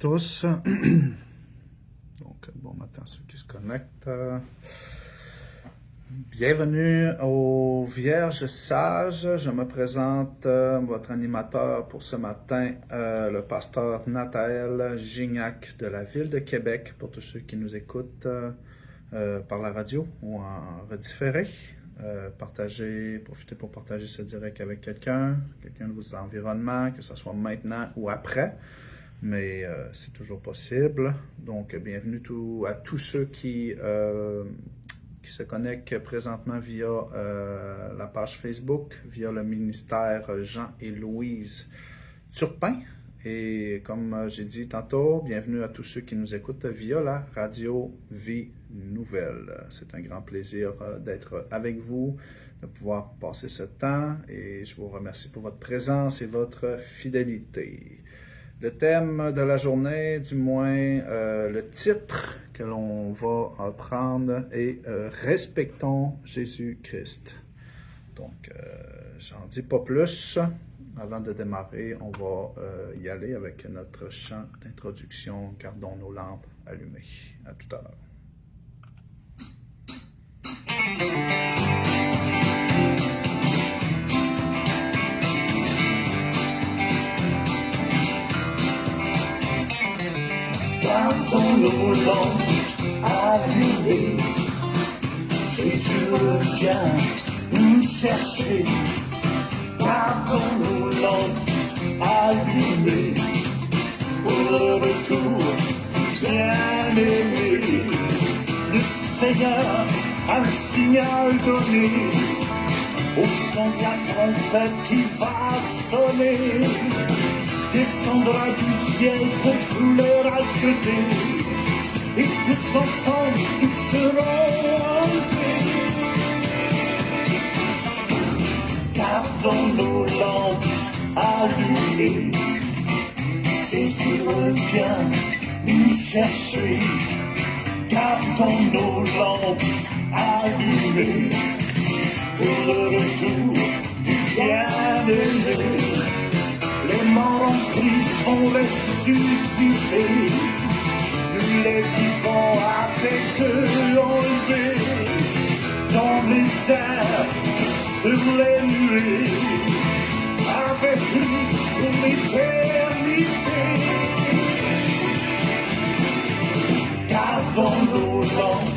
tous. Donc, bon matin à ceux qui se connectent. Bienvenue aux Vierges Sages. Je me présente, votre animateur pour ce matin, le pasteur Nathaël Gignac de la ville de Québec, pour tous ceux qui nous écoutent par la radio ou en redifféré. Profitez pour partager ce direct avec quelqu'un de vos environnements, que ce soit maintenant ou après. Mais c'est toujours possible. Donc, bienvenue à tous ceux qui se connectent présentement via la page Facebook, via le ministère Jean et Louise Turpin. Et comme j'ai dit tantôt, bienvenue à tous ceux qui nous écoutent via la radio Vie Nouvelle. C'est un grand plaisir d'être avec vous, de pouvoir passer ce temps et je vous remercie pour votre présence et votre fidélité. Le thème de la journée, du moins le titre que l'on va prendre est Respectons Jésus-Christ. Donc, j'en dis pas plus. Avant de démarrer, on va y aller avec notre chant d'introduction. Gardons nos lampes allumées. À tout à l'heure. Gardons nos lampes allumées. Jésus revient nous chercher. Gardons nos lampes allumées pour le retour du bien-aimé. Le Seigneur a un signal donné au son de la trompette qui va sonner. Descendra du ciel pour nous les racheter, et tous ensemble ils seront enlevés. Gardons nos lampes allumées. Jésus revient nous chercher. Gardons nos lampes allumées pour le retour du bien-aimé. Les morts en Christ vont ressusciter, les vivants avec eux enlevés dans les airs, sur les nuées, avec lui pour l'éternité. Gardons nos lampes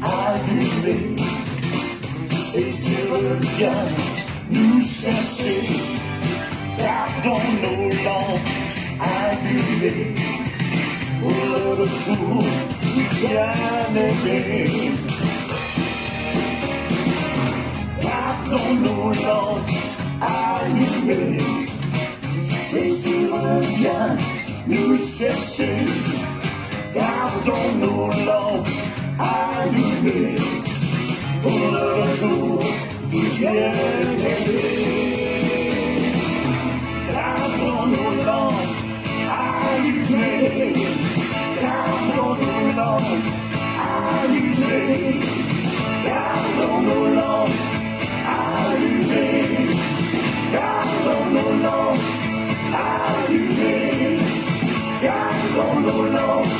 allumées. Jésus revient nous chercher. Gardons nos lampes allumées pour le retour du bien-aimé. Gardons nos lampes allumées. Jésus revient nous chercher. Gardons nos lampes allumées pour le retour du bien-aimé. Gardons nos lampes allumées. Gardons nos lampes allumées. Gardons nos lampes allumées. Gardons nos lampes allumées. Gardons nos lampes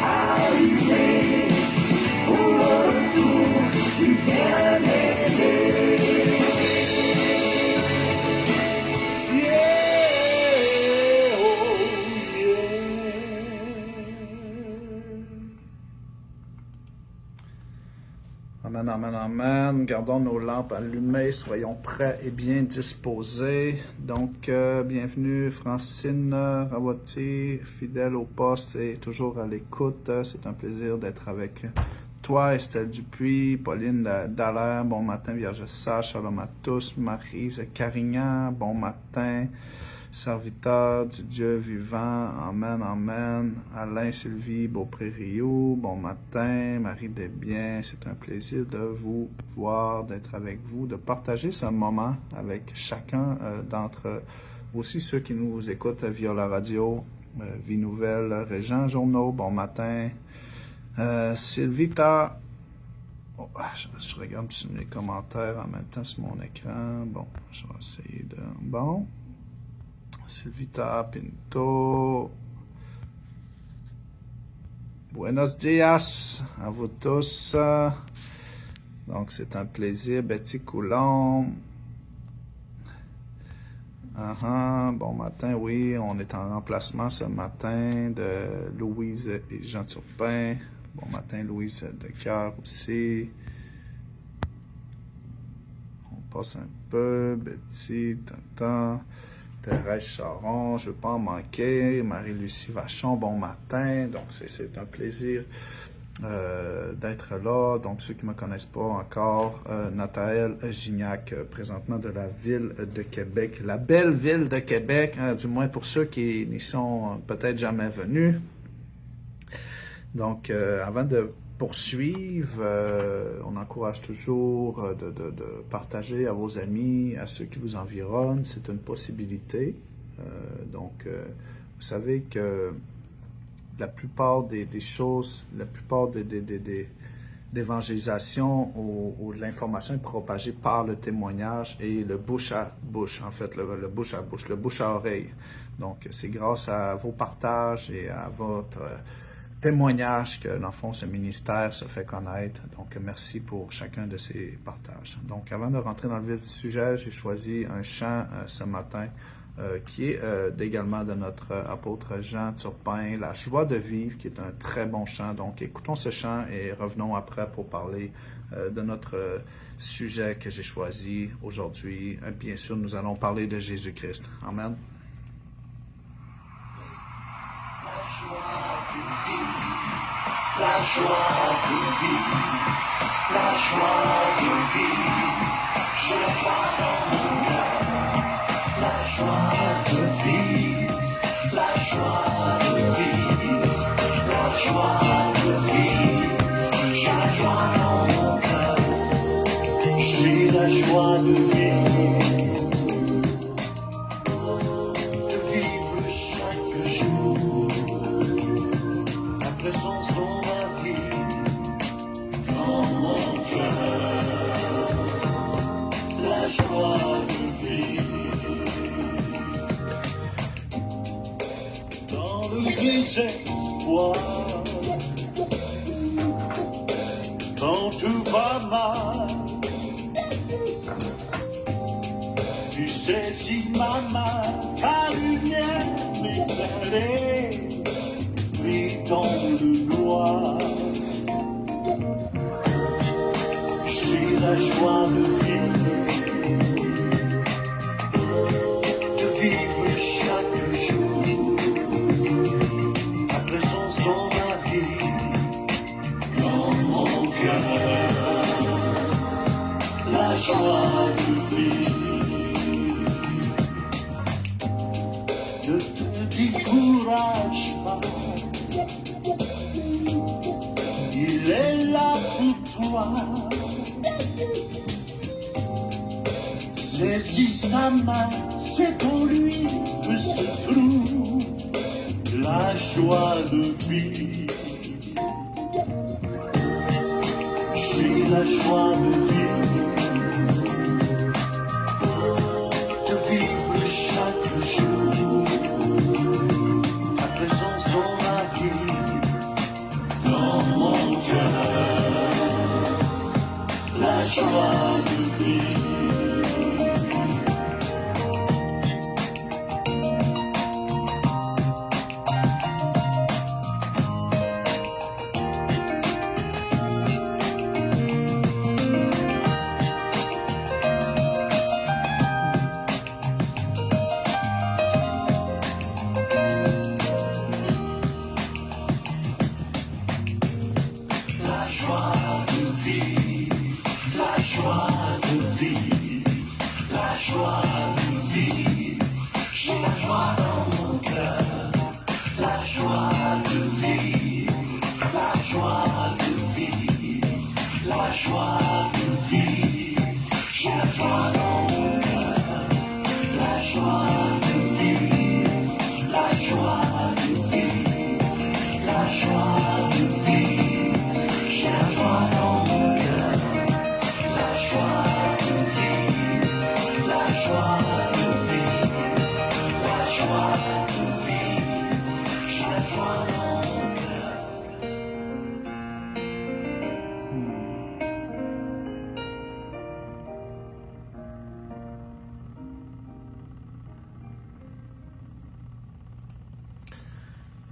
allumées pour le retour du bien-aimé. Amen, amen, amen. Gardons nos lampes allumées, soyons prêts et bien disposés. Donc, bienvenue Francine Rawati, fidèle au poste et toujours à l'écoute. C'est un plaisir d'être avec toi, Estelle Dupuis, Pauline Dallaire, bon matin, Vierge Sage, shalom à tous, Maryse Carignan, bon matin. Serviteur du Dieu vivant, amen, amen. Alain Sylvie Beaupré-Rio, bon matin. Marie Desbiens, c'est un plaisir de vous voir, d'être avec vous, de partager ce moment avec chacun d'entre aussi ceux qui nous écoutent via la radio, Vie Nouvelle, Régent Journaux, bon matin. Sylvita, oh, je regarde sur les commentaires en même temps sur mon écran. Bon, je vais essayer de... Bon. Sylvita Pinto, Buenos dias à vous tous. Donc, c'est un plaisir. Betty Coulomb. Bon matin, oui, on est en remplacement ce matin de Louise et Jean Turpin. Bon matin, Louise Decoeur aussi. On passe un peu. Betty, Tintin. Thérèse Charon, je ne veux pas en manquer. Marie-Lucie Vachon, bon matin. Donc, c'est un plaisir d'être là. Donc, ceux qui ne me connaissent pas encore, Nathaël Gignac, présentement de la ville de Québec. La belle ville de Québec, du moins pour ceux qui n'y sont peut-être jamais venus. Donc, avant de poursuivre, on encourage toujours de partager à vos amis, à ceux qui vous environnent. C'est une possibilité. Donc, vous savez que la plupart des choses, la plupart d'évangélisation ou de l'information est propagée par le témoignage et le bouche à bouche, en fait, le bouche à bouche, le bouche à oreille. Donc, c'est grâce à vos partages et à votre témoignage que, dans le fond, ce ministère se fait connaître. Donc, merci pour chacun de ces partages. Donc, avant de rentrer dans le vif du sujet, j'ai choisi un chant ce matin qui est également de notre apôtre Jean Turpin, La joie de vivre, qui est un très bon chant. Donc, écoutons ce chant et revenons après pour parler de notre sujet que j'ai choisi aujourd'hui. Bien sûr, nous allons parler de Jésus-Christ. Amen. La joie de vivre, la joie de vivre, j'ai la joie dans mon cœur. La joie de vivre, la joie de vivre, la joie de vivre, j'ai la joie dans mon cœur. J'ai la joie de vivre chaque jour. La présence dans ma vie, dans mon cœur, la joie de vivre. Dans le désespoir, quand tout va mal, tu saisis ma main, ta lumière m'éclaire. Dans le noir, j'ai la joie de vivre chaque jour, ta présence dans ma vie, dans mon cœur, la joie de vivre. Ne te décourage pas. Il est là pour toi. Saisis sa main, c'est en lui que se trouve la joie de vivre. J'ai la joie de vivre chaque jour. Ta présence dans ma vie, dans mon cœur, la joie de vivre.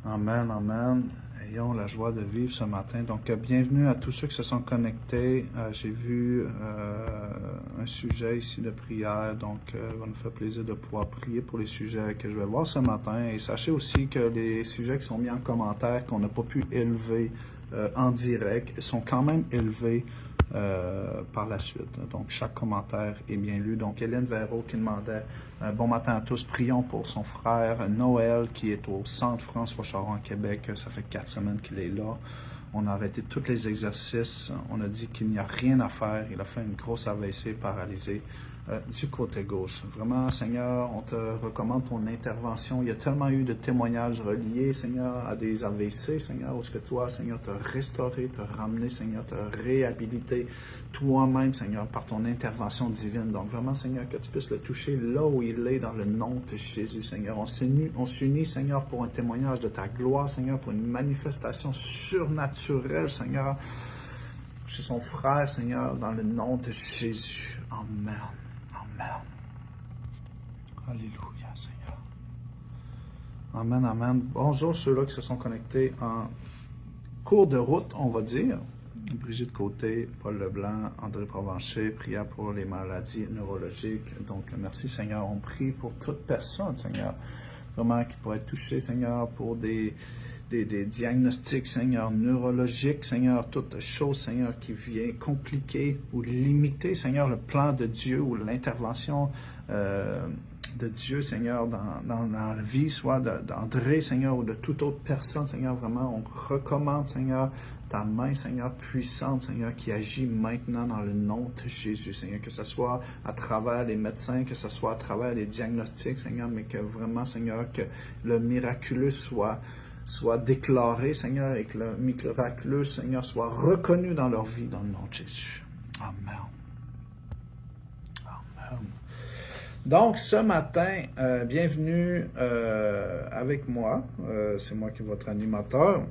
Amen, amen. Ayons la joie de vivre ce matin. Donc, bienvenue à tous ceux qui se sont connectés. J'ai vu un sujet ici de prière, donc il va nous faire plaisir de pouvoir prier pour les sujets que je vais voir ce matin. Et sachez aussi que les sujets qui sont mis en commentaire, qu'on n'a pas pu élever en direct, sont quand même élevés par la suite. Donc, chaque commentaire est bien lu. Donc, Hélène Véraud qui demandait bon matin à tous, prions pour son frère Noël qui est au Centre François Charon à Québec. Ça fait 4 semaines qu'il est là. On a arrêté tous les exercices. On a dit qu'il n'y a rien à faire. Il a fait une grosse AVC paralysée du côté gauche. Vraiment, Seigneur, on te recommande ton intervention. Il y a tellement eu de témoignages reliés, Seigneur, à des AVC, Seigneur, où est-ce que toi, Seigneur, t'as restauré, t'as ramené, Seigneur, t'as réhabilité toi-même, Seigneur, par ton intervention divine. Donc, vraiment, Seigneur, que tu puisses le toucher là où il est, dans le nom de Jésus, Seigneur. On s'unit, Seigneur, pour un témoignage de ta gloire, Seigneur, pour une manifestation surnaturelle, Seigneur, chez son frère, Seigneur, dans le nom de Jésus. Amen. Amen. Alléluia, Seigneur. Amen, amen. Bonjour ceux-là qui se sont connectés en cours de route, on va dire. Brigitte Côté, Paul Leblanc, André Provencher, prière pour les maladies neurologiques. Donc, merci, Seigneur. On prie pour toute personne, Seigneur, vraiment qui pourrait être touchée, Seigneur, pour des diagnostics, Seigneur, neurologiques, Seigneur, toute chose, Seigneur, qui vient compliquer ou limiter, Seigneur, le plan de Dieu ou l'intervention de Dieu, Seigneur, dans la vie, soit d'André, Seigneur, ou de toute autre personne, Seigneur, vraiment, on recommande, Seigneur, ta main, Seigneur, puissante, Seigneur, qui agit maintenant dans le nom de Jésus, Seigneur, que ce soit à travers les médecins, que ce soit à travers les diagnostics, Seigneur, mais que vraiment, Seigneur, que le miraculeux soit déclaré, Seigneur, et que le miraculeux, Seigneur, soit reconnu dans leur vie, dans le nom de Jésus. Amen. Amen. Donc, ce matin, bienvenue avec moi. C'est moi qui est votre animateur.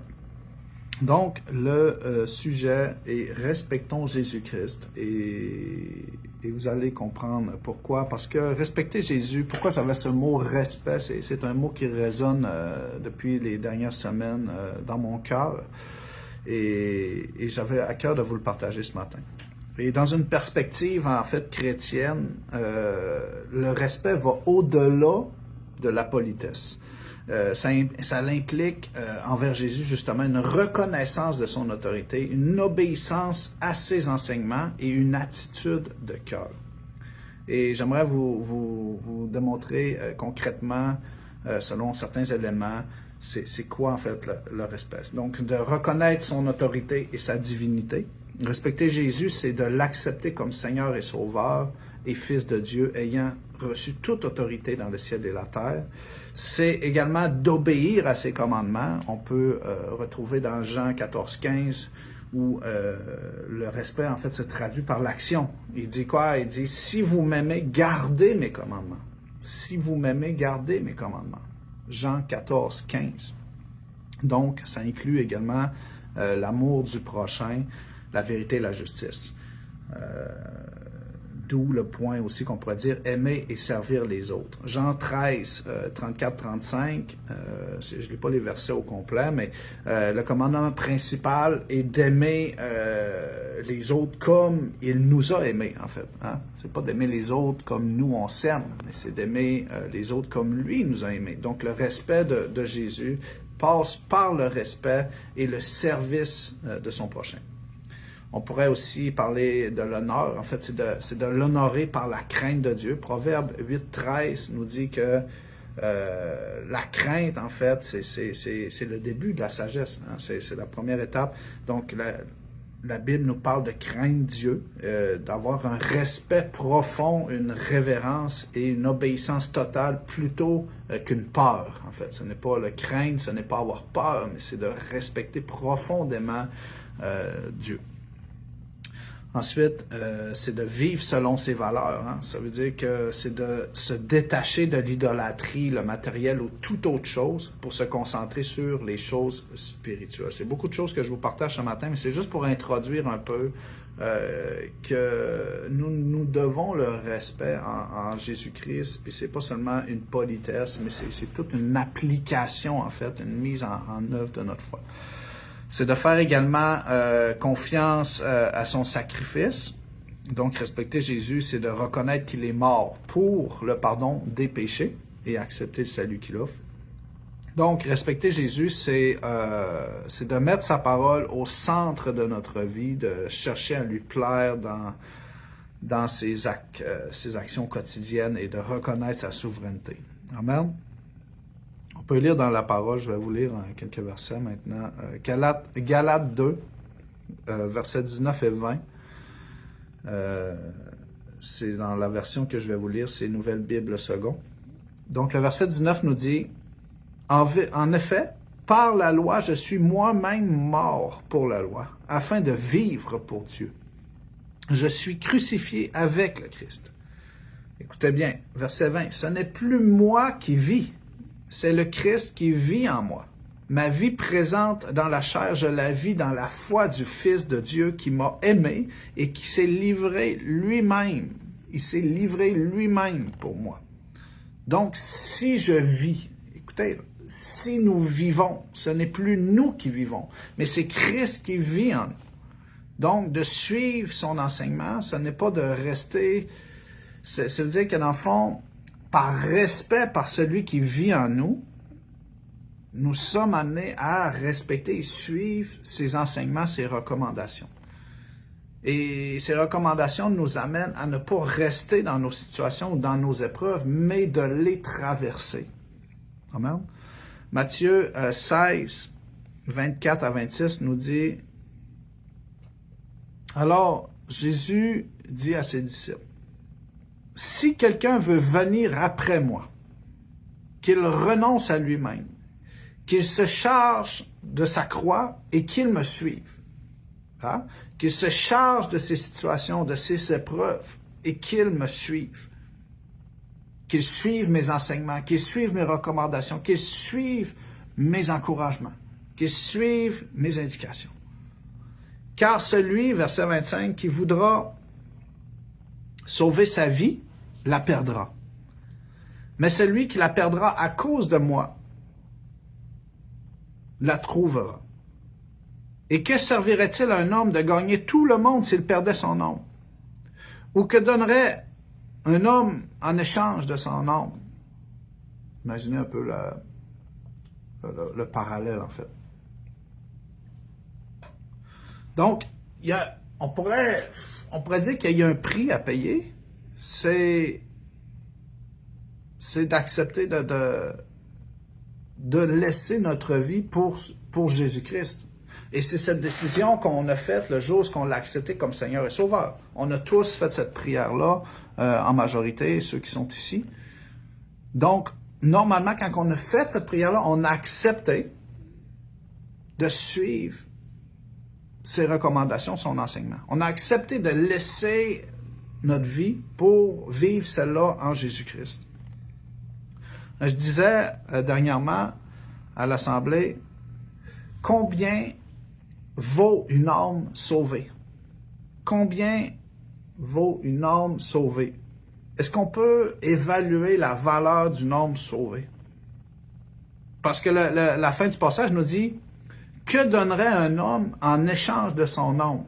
Donc, le sujet est « Respectons Jésus-Christ » et vous allez comprendre pourquoi. Parce que respecter Jésus, pourquoi j'avais ce mot « respect », c'est un mot qui résonne depuis les dernières semaines dans mon cœur et j'avais à cœur de vous le partager ce matin. Et dans une perspective, en fait, chrétienne, le respect va au-delà de la politesse. Ça l'implique envers Jésus justement une reconnaissance de son autorité, une obéissance à ses enseignements et une attitude de cœur. Et j'aimerais vous démontrer concrètement, selon certains éléments, c'est quoi en fait le respect. Donc de reconnaître son autorité et sa divinité. Respecter Jésus, c'est de l'accepter comme Seigneur et Sauveur et Fils de Dieu, ayant reçu toute autorité dans le ciel et la terre. C'est également d'obéir à ses commandements. On peut retrouver dans Jean 14,15 où le respect, en fait, se traduit par l'action. Il dit quoi? Il dit « Si vous m'aimez, gardez mes commandements. Si vous m'aimez, gardez mes commandements. » Jean 14,15. Donc, ça inclut également l'amour du prochain, la vérité et la justice. D'où le point aussi qu'on pourrait dire aimer et servir les autres. Jean 13, 34-35, je ne lis pas les versets au complet, mais le commandement principal est d'aimer les autres comme il nous a aimés, en fait. Hein? C'est pas d'aimer les autres comme nous on s'aime, mais c'est d'aimer les autres comme lui nous a aimés. Donc le respect de Jésus passe par le respect et le service de son prochain. On pourrait aussi parler de l'honneur. En fait, c'est de l'honorer par la crainte de Dieu. Proverbe 8.13 nous dit que la crainte, en fait, c'est le début de la sagesse. Hein? C'est la première étape. Donc, la Bible nous parle de craindre Dieu, d'avoir un respect profond, une révérence et une obéissance totale plutôt qu'une peur. En fait, ce n'est pas le craindre, ce n'est pas avoir peur, mais c'est de respecter profondément Dieu. Ensuite, c'est de vivre selon ses valeurs. Hein? Ça veut dire que c'est de se détacher de l'idolâtrie, le matériel ou toute autre chose pour se concentrer sur les choses spirituelles. C'est beaucoup de choses que je vous partage ce matin, mais c'est juste pour introduire un peu que nous devons le respect en Jésus-Christ, puis c'est pas seulement une politesse, mais c'est toute une application, en fait, une mise en œuvre de notre foi. C'est de faire également confiance à son sacrifice. Donc, respecter Jésus, c'est de reconnaître qu'il est mort pour le pardon des péchés et accepter le salut qu'il offre. Donc, respecter Jésus, c'est de mettre sa parole au centre de notre vie, de chercher à lui plaire dans ses actions quotidiennes et de reconnaître sa souveraineté. Amen. On peut lire dans la parole, je vais vous lire quelques versets maintenant. Galates 2, versets 19 et 20. C'est dans la version que je vais vous lire, c'est Nouvelle Bible Second. Donc, le verset 19 nous dit... En effet, par la loi, je suis moi-même mort pour la loi, afin de vivre pour Dieu. Je suis crucifié avec le Christ. Écoutez bien, verset 20. Ce n'est plus moi qui vis, c'est le Christ qui vit en moi. Ma vie présente dans la chair, je la vis dans la foi du Fils de Dieu qui m'a aimé et qui s'est livré lui-même. Il s'est livré lui-même pour moi. Donc, si je vis, écoutez, si nous vivons, ce n'est plus nous qui vivons, mais c'est Christ qui vit en nous. Donc, de suivre son enseignement, ce n'est pas de rester... C'est-à-dire que dans le fond, par respect par celui qui vit en nous, nous sommes amenés à respecter et suivre ses enseignements, ses recommandations. Et ces recommandations nous amènent à ne pas rester dans nos situations ou dans nos épreuves, mais de les traverser. Amen. Matthieu 16, 24 à 26 nous dit, « Alors Jésus dit à ses disciples, « Si quelqu'un veut venir après moi, qu'il renonce à lui-même, qu'il se charge de sa croix et qu'il me suive. Hein? Qu'il se charge de ses situations, de ses épreuves et qu'il me suive. Qu'il suive mes enseignements, qu'il suive mes recommandations, qu'il suive mes encouragements, qu'il suive mes indications. Car celui, verset 25, qui voudra sauver sa vie, la perdra. Mais celui qui la perdra à cause de moi, la trouvera. Et que servirait-il à un homme de gagner tout le monde s'il perdait son âme? Ou que donnerait un homme en échange de son âme? Imaginez un peu le parallèle, en fait. Donc, on pourrait dire qu'il y a un prix à payer. C'est d'accepter de laisser notre vie pour Jésus-Christ. Et c'est cette décision qu'on a faite le jour où on l'a accepté comme Seigneur et Sauveur. On a tous fait cette prière-là, en majorité, ceux qui sont ici. Donc, normalement, quand on a fait cette prière-là, on a accepté de suivre ses recommandations, son enseignement. On a accepté de laisser notre vie pour vivre celle-là en Jésus-Christ. Je disais dernièrement à l'Assemblée, combien vaut une âme sauvée? Combien vaut une âme sauvée? Est-ce qu'on peut évaluer la valeur d'une âme sauvée? Parce que la fin du passage nous dit, que donnerait un homme en échange de son âme?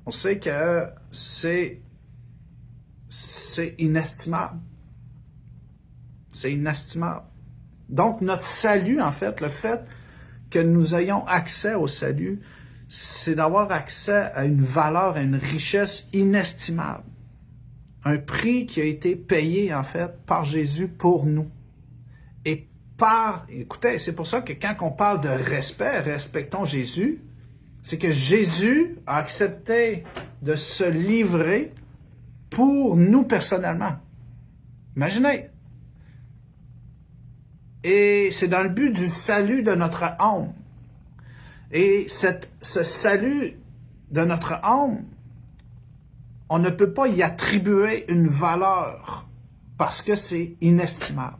On sait que c'est inestimable. C'est inestimable. Donc, notre salut, en fait, le fait que nous ayons accès au salut, c'est d'avoir accès à une valeur, à une richesse inestimable. Un prix qui a été payé, en fait, par Jésus pour nous. Et écoutez, c'est pour ça que quand on parle de respect, respectons Jésus, c'est que Jésus a accepté de se livrer pour nous personnellement. Imaginez. Et c'est dans le but du salut de notre âme. Et ce salut de notre âme, on ne peut pas y attribuer une valeur parce que c'est inestimable.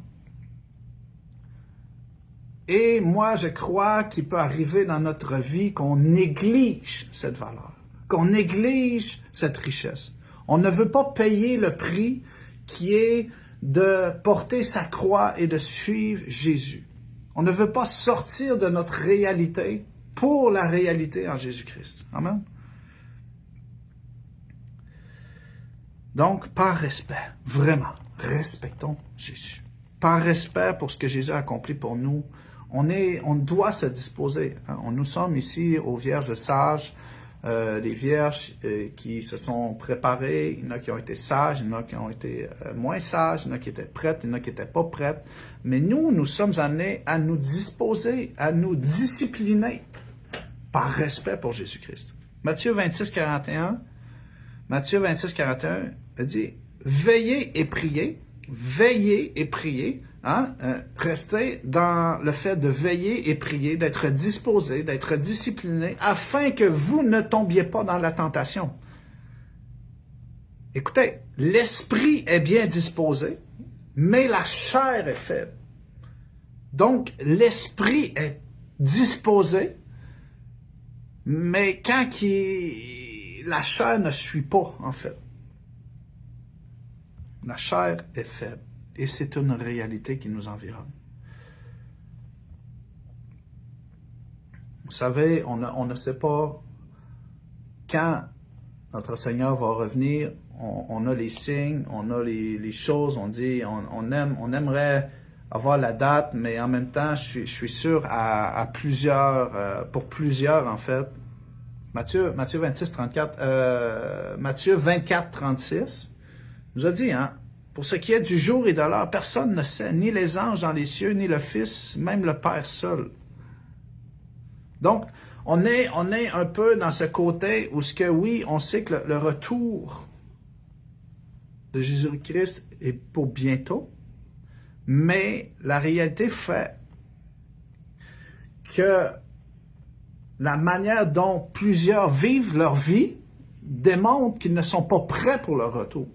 Et moi, je crois qu'il peut arriver dans notre vie qu'on néglige cette valeur, qu'on néglige cette richesse. On ne veut pas payer le prix qui est de porter sa croix et de suivre Jésus. On ne veut pas sortir de notre réalité pour la réalité en Jésus-Christ. Amen. Donc, par respect, vraiment, respectons Jésus. Par respect pour ce que Jésus a accompli pour nous, on doit se disposer. Nous sommes ici aux Vierges sages, les Vierges qui se sont préparées. Il y en a qui ont été sages, il y en a qui ont été moins sages, il y en a qui étaient prêtes, il y en a qui n'étaient pas prêtes. Mais nous sommes amenés à nous disposer, à nous discipliner par respect pour Jésus-Christ. Matthieu 26, 41 dit « Veillez et priez ». Veillez et priez, restez dans le fait de veiller et prier, d'être disposé, d'être discipliné, afin que vous ne tombiez pas dans la tentation. Écoutez, l'esprit est bien disposé, mais la chair est faible. Donc, l'esprit est disposé, mais quand la chair ne suit pas, en fait. La chair est faible et c'est une réalité qui nous environne. Vous savez, on ne sait pas quand notre Seigneur va revenir. On a les signes, on a les choses, on dit, on aimerait avoir la date, mais en même temps, je suis sûr pour plusieurs en fait. Matthieu 26, 34, Matthieu 24, 36. Nous a dit, pour ce qui est du jour et de l'heure, personne ne sait, ni les anges dans les cieux, ni le Fils, même le Père seul. Donc, on est un peu dans ce côté où oui, on sait que le retour de Jésus-Christ est pour bientôt, mais la réalité fait que la manière dont plusieurs vivent leur vie démontre qu'ils ne sont pas prêts pour le retour.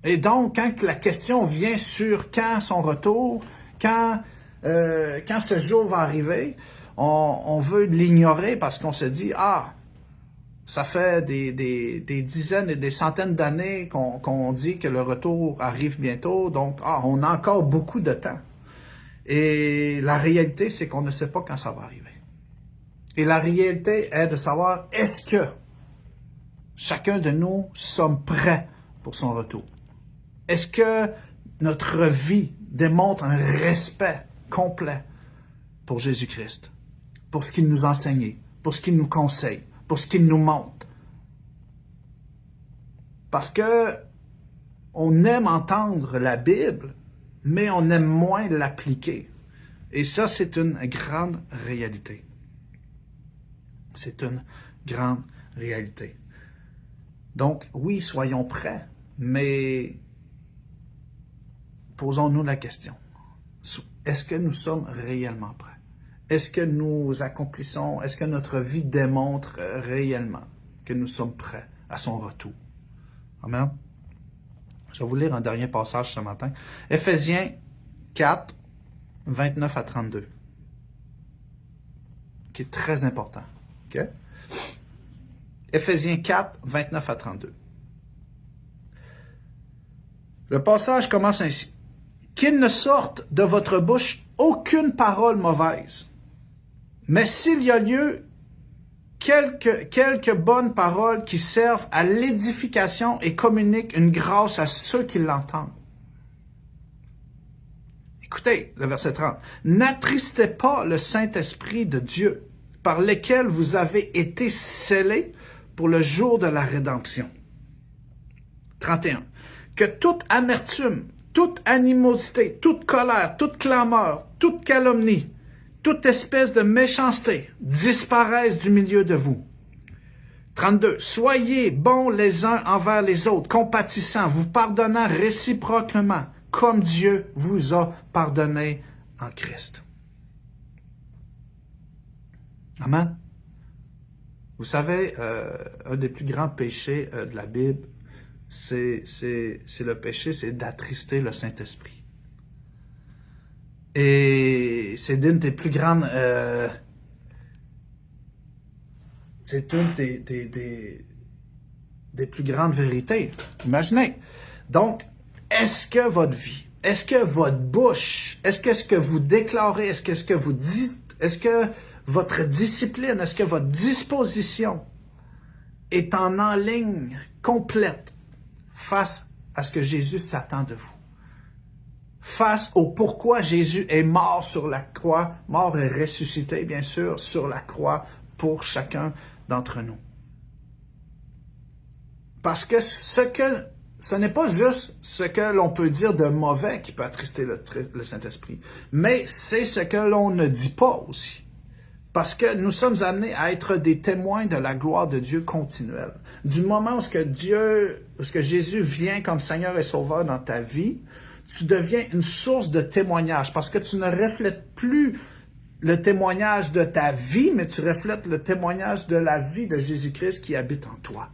Et donc, quand la question vient sur quand son retour, quand ce jour va arriver, on veut l'ignorer parce qu'on se dit, ça fait des dizaines et des centaines d'années qu'on dit que le retour arrive bientôt, donc on a encore beaucoup de temps. Et la réalité, c'est qu'on ne sait pas quand ça va arriver. Et la réalité est de savoir, est-ce que chacun de nous sommes prêts pour son retour? Est-ce que notre vie démontre un respect complet pour Jésus-Christ, pour ce qu'il nous enseignait, pour ce qu'il nous conseille, pour ce qu'il nous montre? Parce que on aime entendre la Bible, mais on aime moins l'appliquer. Et ça, c'est une grande réalité. C'est une grande réalité. Donc, oui, soyons prêts, mais posons-nous la question. Est-ce que nous sommes réellement prêts? Est-ce que nous accomplissons, est-ce que notre vie démontre réellement que nous sommes prêts à son retour? Amen. Je vais vous lire un dernier passage ce matin. Éphésiens 4, 29 à 32. Qui est très important. Okay? Éphésiens 4, 29 à 32. Le passage commence ainsi. Qu'il ne sorte de votre bouche aucune parole mauvaise, mais s'il y a lieu, quelques bonnes paroles qui servent à l'édification et communiquent une grâce à ceux qui l'entendent. Écoutez, le verset 30. N'attristez pas le Saint-Esprit de Dieu, par lequel vous avez été scellés pour le jour de la rédemption. 31. Que toute amertume, toute animosité, toute colère, toute clameur, toute calomnie, toute espèce de méchanceté disparaisse du milieu de vous. 32. Soyez bons les uns envers les autres, compatissants, vous pardonnant réciproquement, comme Dieu vous a pardonné en Christ. Amen. Vous savez, un des plus grands péchés de la Bible, c'est le péché, c'est d'attrister le Saint-Esprit. Et c'est d'une des plus grandes... c'est une des plus grandes vérités. Imaginez. Donc, est-ce que votre vie, est-ce que votre bouche, est-ce que ce que vous déclarez, est-ce que ce que vous dites, est-ce que votre discipline, est-ce que votre disposition est en ligne complète face à ce que Jésus s'attend de vous? Face au pourquoi Jésus est mort sur la croix, mort et ressuscité, bien sûr, sur la croix pour chacun d'entre nous. Parce que ce n'est pas juste ce que l'on peut dire de mauvais qui peut attrister le Saint-Esprit, mais c'est ce que l'on ne dit pas aussi. Parce que nous sommes amenés à être des témoins de la gloire de Dieu continuelle. Du moment où Jésus vient comme Seigneur et Sauveur dans ta vie, tu deviens une source de témoignage parce que tu ne reflètes plus le témoignage de ta vie, mais tu reflètes le témoignage de la vie de Jésus-Christ qui habite en toi.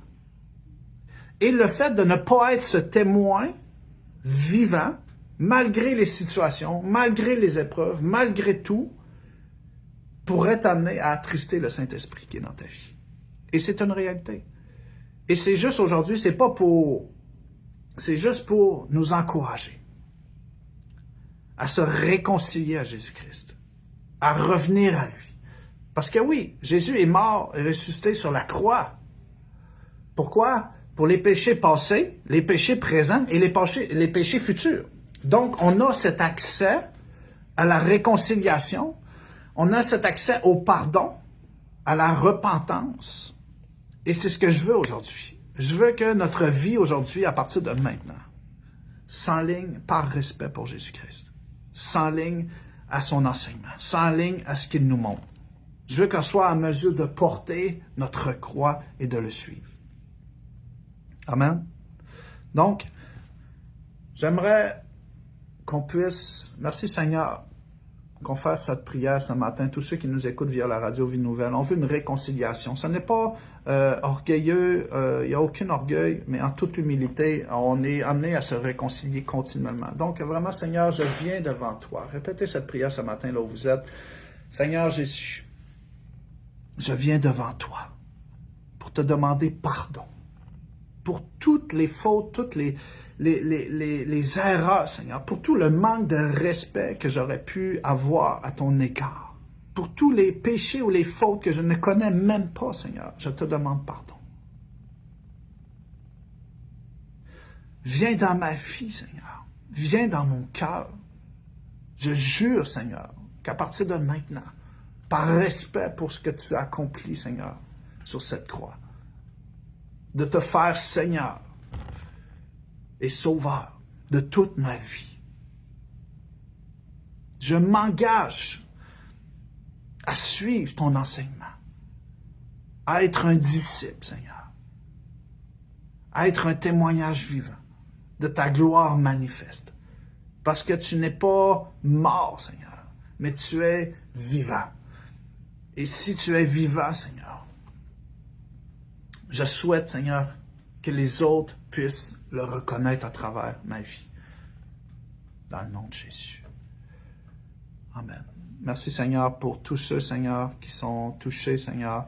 Et le fait de ne pas être ce témoin vivant, malgré les situations, malgré les épreuves, malgré tout, pourrait t'amener à attrister le Saint-Esprit qui est dans ta vie. Et c'est une réalité. Et c'est juste aujourd'hui, c'est juste pour nous encourager à se réconcilier à Jésus-Christ, à revenir à lui. Parce que oui, Jésus est mort et ressuscité sur la croix. Pourquoi? Pour les péchés passés, les péchés présents et les péchés futurs. Donc, on a cet accès à la réconciliation, on a cet accès au pardon, à la repentance. Et c'est ce que je veux aujourd'hui. Je veux que notre vie aujourd'hui, à partir de maintenant, s'enligne par respect pour Jésus-Christ, s'enligne à son enseignement, s'enligne à ce qu'il nous montre. Je veux qu'on soit en mesure de porter notre croix et de le suivre. Amen. Donc, j'aimerais qu'on puisse, merci Seigneur, qu'on fasse cette prière ce matin. Tous ceux qui nous écoutent via la radio Vie Nouvelle, on veut une réconciliation. Ce n'est pas orgueilleux, il n'y a aucun orgueil, mais en toute humilité, on est amené à se réconcilier continuellement. Donc, vraiment, Seigneur, je viens devant toi. Répétez cette prière ce matin là où vous êtes. Seigneur Jésus, je viens devant toi pour te demander pardon pour toutes les fautes, toutes les erreurs, Seigneur, pour tout le manque de respect que j'aurais pu avoir à ton égard, pour tous les péchés ou les fautes que je ne connais même pas, Seigneur, je te demande pardon. Viens dans ma vie, Seigneur. Viens dans mon cœur. Je jure, Seigneur, qu'à partir de maintenant, par respect pour ce que tu as accompli, Seigneur, sur cette croix, de te faire Seigneur et Sauveur de toute ma vie. Je m'engage à suivre ton enseignement, à être un disciple, Seigneur, à être un témoignage vivant de ta gloire manifeste, parce que tu n'es pas mort, Seigneur, mais tu es vivant. Et si tu es vivant, Seigneur, je souhaite, Seigneur, que les autres puissent le reconnaître à travers ma vie. Dans le nom de Jésus. Amen. Merci, Seigneur, pour tous ceux, Seigneur, qui sont touchés, Seigneur,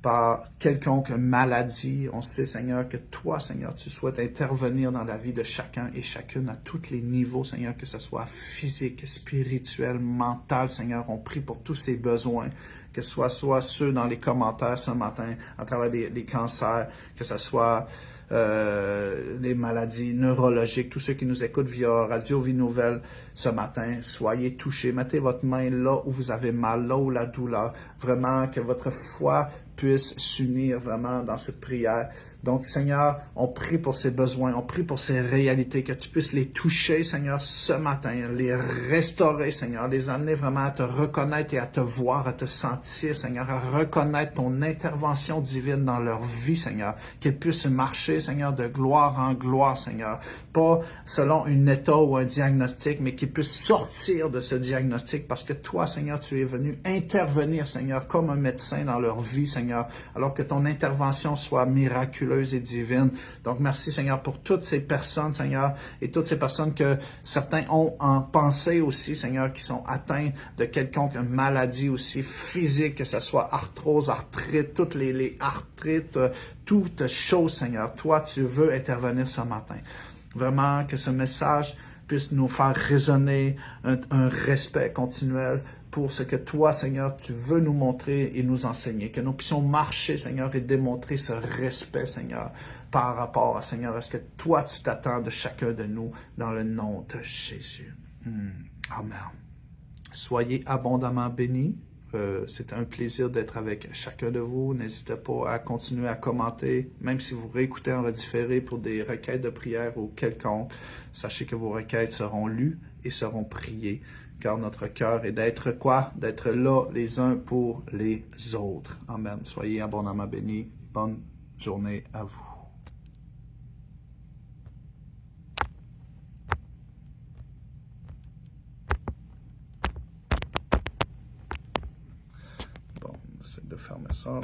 par quelconque maladie. On sait, Seigneur, que toi, Seigneur, tu souhaites intervenir dans la vie de chacun et chacune à tous les niveaux, Seigneur, que ce soit physique, spirituel, mental, Seigneur. On prie pour tous ces besoins, que ce soit ceux dans les commentaires ce matin, à travers les cancers, que ce soit les maladies neurologiques, tous ceux qui nous écoutent via Radio Vie Nouvelle ce matin, soyez touchés. Mettez votre main là où vous avez mal, là où la douleur. Vraiment, que votre foi puisse s'unir vraiment dans cette prière. Donc, Seigneur, on prie pour ces besoins, on prie pour ces réalités, que tu puisses les toucher, Seigneur, ce matin, les restaurer, Seigneur, les amener vraiment à te reconnaître et à te voir, à te sentir, Seigneur, à reconnaître ton intervention divine dans leur vie, Seigneur, qu'ils puissent marcher, Seigneur, de gloire en gloire, Seigneur, pas selon une état ou un diagnostic, mais qu'ils puissent sortir de ce diagnostic parce que toi, Seigneur, tu es venu intervenir, Seigneur, comme un médecin dans leur vie, Seigneur, alors que ton intervention soit miraculeuse, miraculeuse et divine. Donc, merci, Seigneur, pour toutes ces personnes, Seigneur, et toutes ces personnes que certains ont en pensée aussi, Seigneur, qui sont atteints de quelconque maladie aussi physique, que ce soit arthrose, arthrite, toutes les arthrites, toutes choses, Seigneur. Toi, tu veux intervenir ce matin. Vraiment, que ce message puisse nous faire résonner un respect continuel pour ce que toi, Seigneur, tu veux nous montrer et nous enseigner. Que nous puissions marcher, Seigneur, et démontrer ce respect, Seigneur, par rapport à, Seigneur, à ce que toi, tu t'attends de chacun de nous dans le nom de Jésus. Amen. Soyez abondamment bénis. C'est un plaisir d'être avec chacun de vous. N'hésitez pas à continuer à commenter, même si vous réécoutez en redifféré pour des requêtes de prière ou quelconque. Sachez que vos requêtes seront lues et seront priées, car notre cœur est d'être quoi? D'être là les uns pour les autres. Amen. Soyez abondamment bénis. Bonne journée à vous. Bon, on essaie de fermer ça.